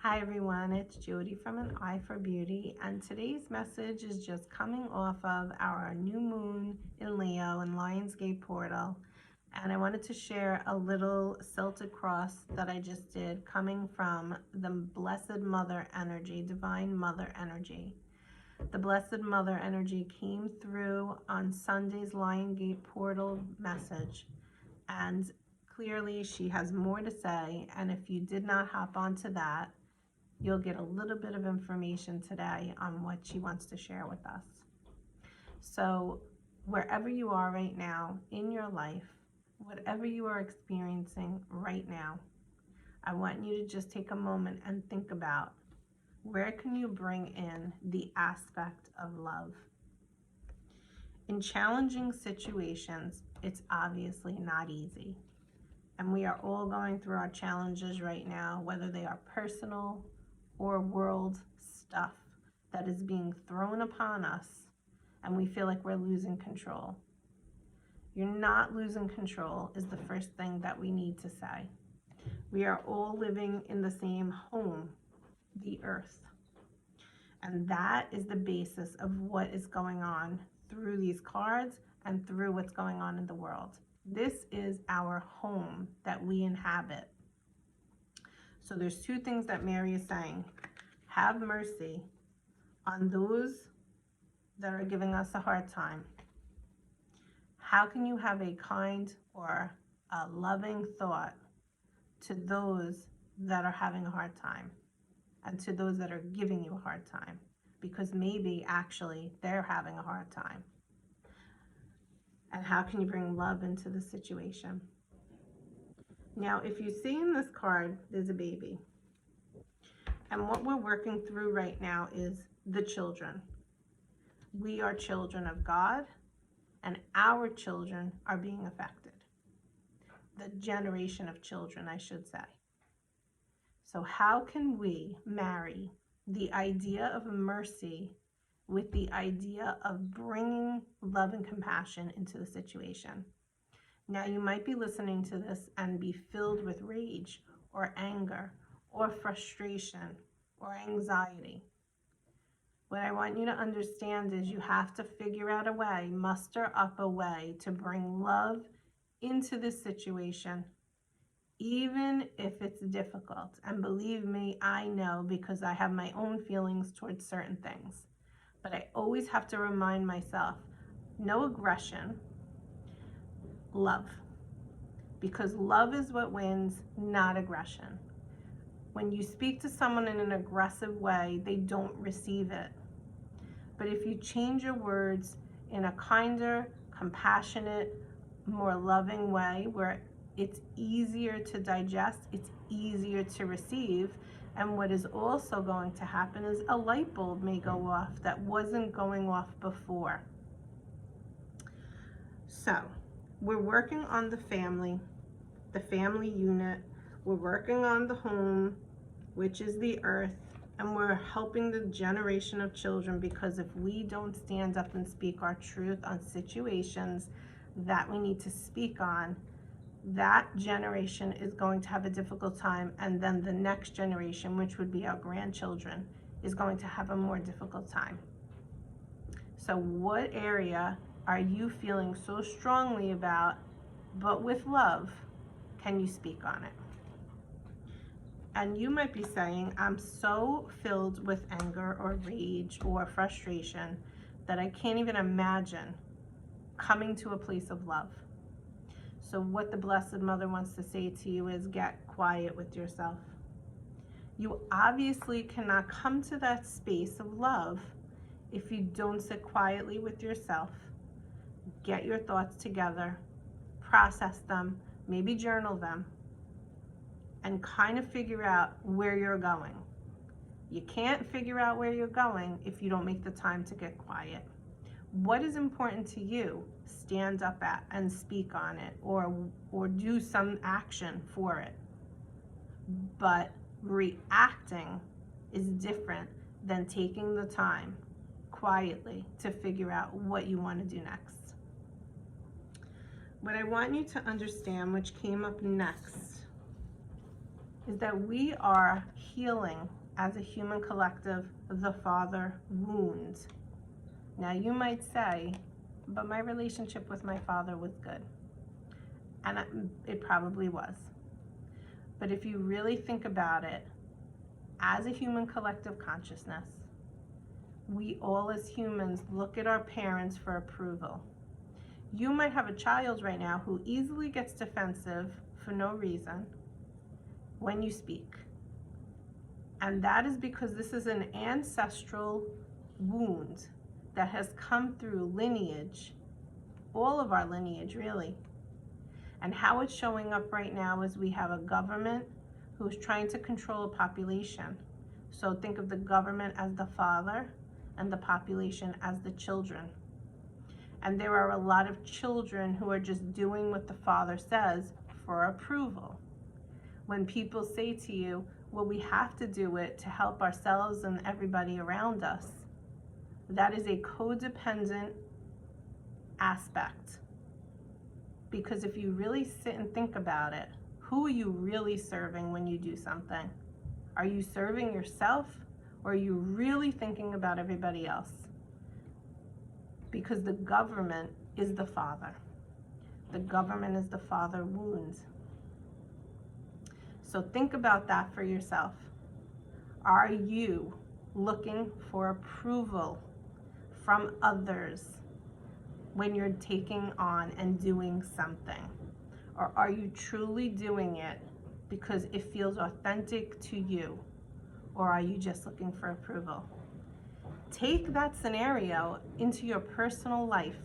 Hi everyone, it's Jody from An Eye for Beauty, and today's message is just coming off of our new moon in Leo and Lionsgate portal. And I wanted to share a little Celtic cross that I just did coming from the Blessed Mother energy, Divine Mother energy. The Blessed Mother energy came through on Sunday's Lionsgate portal message, and clearly she has more to say. And if you did not hop onto that, you'll get a little bit of information today on what she wants to share with us. So wherever you are right now in your life, whatever you are experiencing right now, I want you to just take a moment and think about, where can you bring in the aspect of love? In challenging situations, it's obviously not easy. And we are all going through our challenges right now, whether they are personal or world stuff that is being thrown upon us, and we feel like we're losing control. You're not losing control is the first thing that we need to say. We are all living in the same home, the earth. And that is the basis of what is going on through these cards and through what's going on in the world. This is our home that we inhabit. So there's two things that Mary is saying. Have mercy on those that are giving us a hard time. How can you have a kind or a loving thought to those that are having a hard time and to those that are giving you a hard time? Because maybe actually they're having a hard time. And how can you bring love into the situation? Now, if you see in this card, there's a baby. And what we're working through right now is the children. We are children of God, and our children are being affected. The generation of children, I should say. So how can we marry the idea of mercy with the idea of bringing love and compassion into the situation? Now, you might be listening to this and be filled with rage or anger or frustration or anxiety. What I want you to understand is you have to figure out a way, muster up a way to bring love into this situation, even if it's difficult. And believe me, I know, because I have my own feelings towards certain things. But I always have to remind myself, no aggression, love. Because love is what wins, not aggression. When you speak to someone in an aggressive way, they don't receive it. But if you change your words in a kinder, compassionate, more loving way, where it's easier to digest, it's easier to receive, and what is also going to happen is a light bulb may go off that wasn't going off before. So we're working on the family unit. We're working on the home, which is the earth, and we're helping the generation of children, because if we don't stand up and speak our truth on situations that we need to speak on, that generation is going to have a difficult time, and then the next generation, which would be our grandchildren, is going to have a more difficult time. So what area are you feeling so strongly about, but with love, can you speak on it? And you might be saying, I'm so filled with anger or rage or frustration that I can't even imagine coming to a place of love. So what the Blessed Mother wants to say to you is, get quiet with yourself. You obviously cannot come to that space of love if you don't sit quietly with yourself, get your thoughts together, process them, maybe journal them, and kind of figure out where you're going. You can't figure out where you're going if you don't make the time to get quiet. What is important to you? Stand up at and speak on it, or do some action for it. But reacting is different than taking the time quietly to figure out what you want to do next. What I want you to understand, which came up next, is that we are healing as a human collective the father wound. Now you might say, but my relationship with my father was good. And it probably was. But if you really think about it, as a human collective consciousness, we all as humans look at our parents for approval. You might have a child right now who easily gets defensive for no reason when you speak. And that is because this is an ancestral wound that has come through lineage, all of our lineage really. And how it's showing up right now is we have a government who's trying to control a population. So think of the government as the father and the population as the children. And there are a lot of children who are just doing what the father says for approval. When people say to you, well, we have to do it to help ourselves and everybody around us, that is a codependent aspect. Because if you really sit and think about it, who are you really serving when you do something? Are you serving yourself, or are you really thinking about everybody else? Because the government is the father. The government is the father wound. So think about that for yourself. Are you looking for approval from others when you're taking on and doing something? Or are you truly doing it because it feels authentic to you? Or are you just looking for approval? Take that scenario into your personal life,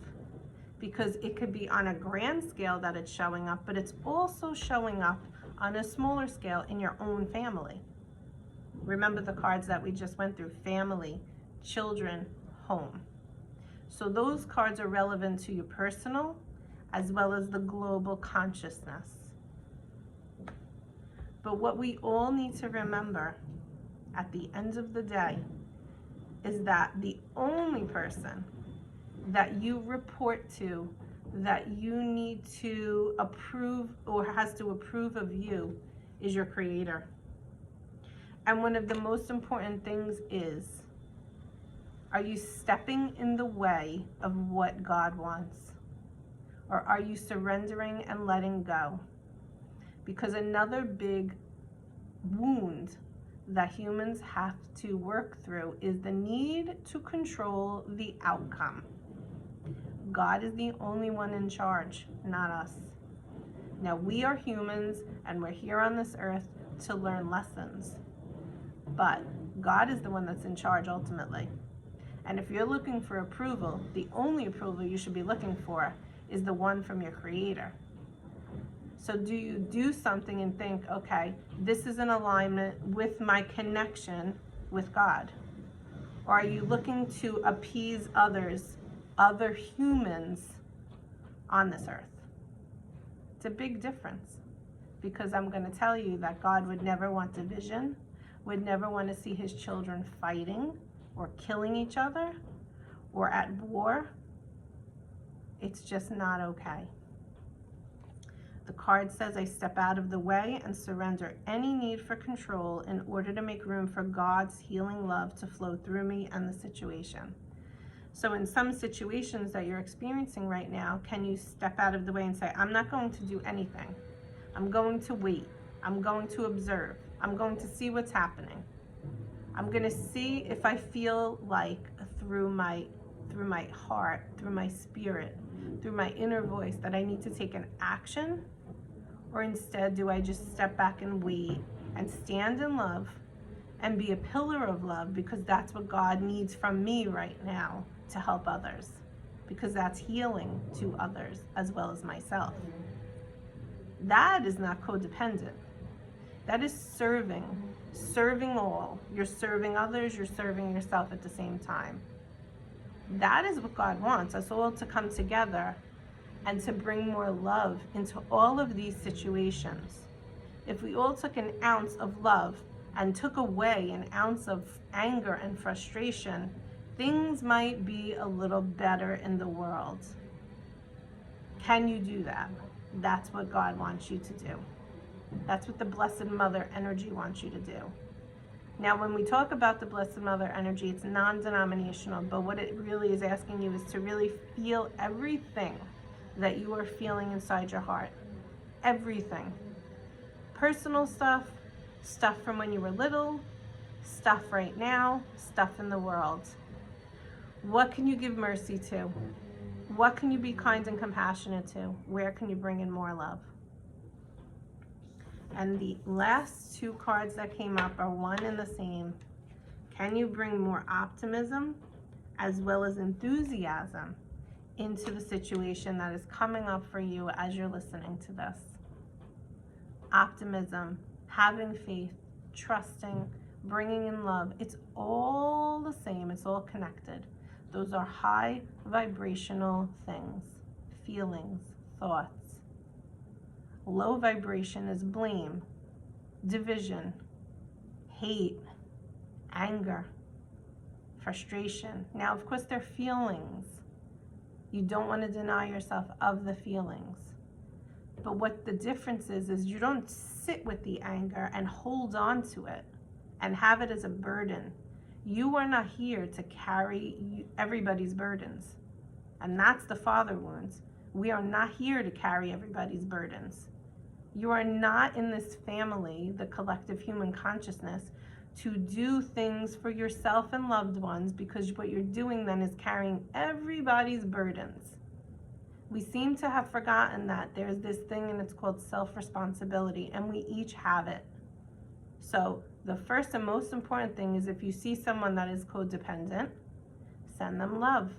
because it could be on a grand scale that it's showing up, but it's also showing up on a smaller scale in your own family. Remember the cards that we just went through: family, children, home. So those cards are relevant to your personal as well as the global consciousness. But what we all need to remember at the end of the day is that the only person that you report to, that you need to approve or has to approve of you, is your creator. And one of the most important things is, are you stepping in the way of what God wants? Or are you surrendering and letting go? Because another big wound that humans have to work through is the need to control the outcome. God is the only one in charge, not us. Now, we are humans and we're here on this earth to learn lessons. But God is the one that's in charge ultimately. And if you're looking for approval, the only approval you should be looking for is the one from your creator. So do you do something and think, okay, this is in alignment with my connection with God? Or are you looking to appease others, other humans on this earth? It's a big difference, because I'm going to tell you that God would never want division, would never want to see his children fighting or killing each other or at war. It's just not okay. The card says, I step out of the way and surrender any need for control in order to make room for God's healing love to flow through me and the situation. So in some situations that you're experiencing right now, can you step out of the way and say, I'm not going to do anything. I'm going to wait. I'm going to observe. I'm going to see what's happening. I'm going to see if I feel like through my heart, through my spirit, through my inner voice, that I need to take an action, or instead do I just step back and wait and stand in love and be a pillar of love, because that's what God needs from me right now to help others, because that's healing to others as well as myself. That is not codependent. That is serving all. You're serving others, you're serving yourself at the same time. That is what God wants, us all to come together and to bring more love into all of these situations. If we all took an ounce of love and took away an ounce of anger and frustration, things might be a little better in the world. Can you do that? That's what God wants you to do. That's what the Blessed Mother energy wants you to do. Now, when we talk about the Blessed Mother energy, it's non-denominational, but what it really is asking you is to really feel everything that you are feeling inside your heart. Everything. Personal stuff, stuff from when you were little, stuff right now, stuff in the world. What can you give mercy to? What can you be kind and compassionate to? Where can you bring in more love? And the last two cards that came up are one and the same. Can you bring more optimism as well as enthusiasm into the situation that is coming up for you as you're listening to this? Optimism, having faith, trusting, bringing in love. It's all the same. It's all connected. Those are high vibrational things, feelings, thoughts. Low vibration is blame, division, hate, anger, frustration. Now, of course, they're feelings. You don't want to deny yourself of the feelings. But what the difference is you don't sit with the anger and hold on to it and have it as a burden. You are not here to carry everybody's burdens. And that's the father wounds. We are not here to carry everybody's burdens. You are not in this family, the collective human consciousness, to do things for yourself and loved ones, because what you're doing then is carrying everybody's burdens. We seem to have forgotten that there's this thing and it's called self-responsibility, and we each have it. So the first and most important thing is, if you see someone that is codependent, send them love.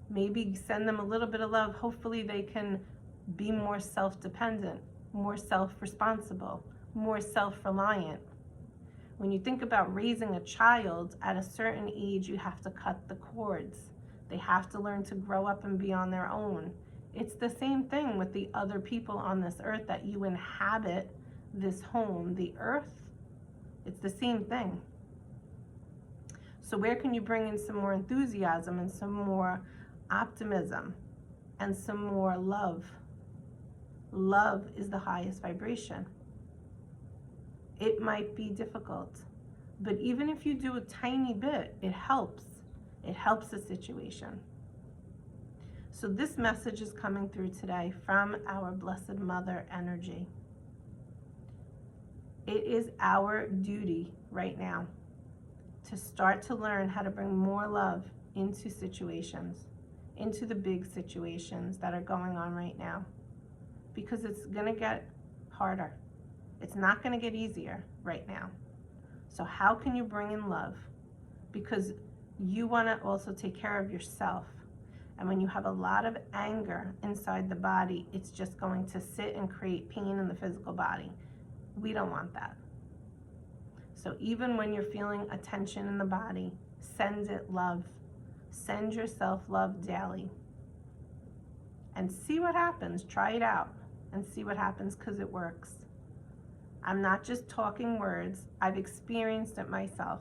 Maybe send them a little bit of love. Hopefully they can be more self-dependent, more self-responsible, more self-reliant. When you think about raising a child, at a certain age, you have to cut the cords. They have to learn to grow up and be on their own. It's the same thing with the other people on this earth that you inhabit, this home, the earth. It's the same thing. So where can you bring in some more enthusiasm and some more optimism and some more love? Love is the highest vibration. It might be difficult, but even if you do a tiny bit, it helps. It helps the situation. So this message is coming through today from our Blessed Mother energy. It is our duty right now to start to learn how to bring more love into situations, into the big situations that are going on right now, because it's going to get harder. It's not going to get easier right now. So how can you bring in love? Because you want to also take care of yourself. And when you have a lot of anger inside the body, it's just going to sit and create pain in the physical body. We don't want that. So even when you're feeling a tension in the body, send it love. Send yourself love daily. And see what happens. Try it out and see what happens, because it works. I'm not just talking words. I've experienced it myself.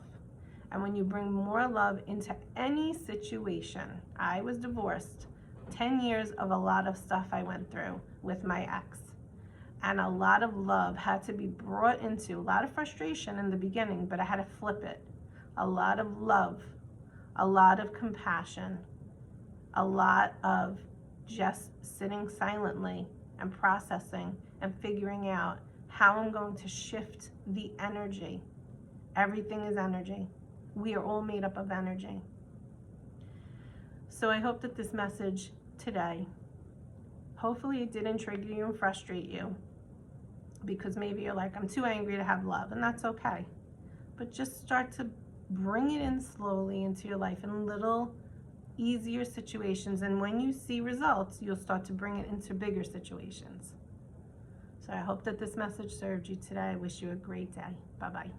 And when you bring more love into any situation, I was divorced, 10 years of a lot of stuff I went through with my ex. And a lot of love had to be brought into, a lot of frustration in the beginning, but I had to flip it. A lot of love, a lot of compassion, a lot of just sitting silently and processing and figuring out how I'm going to shift the energy. Everything is energy. We are all made up of energy. So I hope that this message today, hopefully it didn't trigger you and frustrate you, because maybe you're like, I'm too angry to have love, and that's okay. But just start to bring it in slowly into your life in little easier situations, and when you see results, you'll start to bring it into bigger situations. So I hope that this message served you today. I wish you a great day. Bye-bye.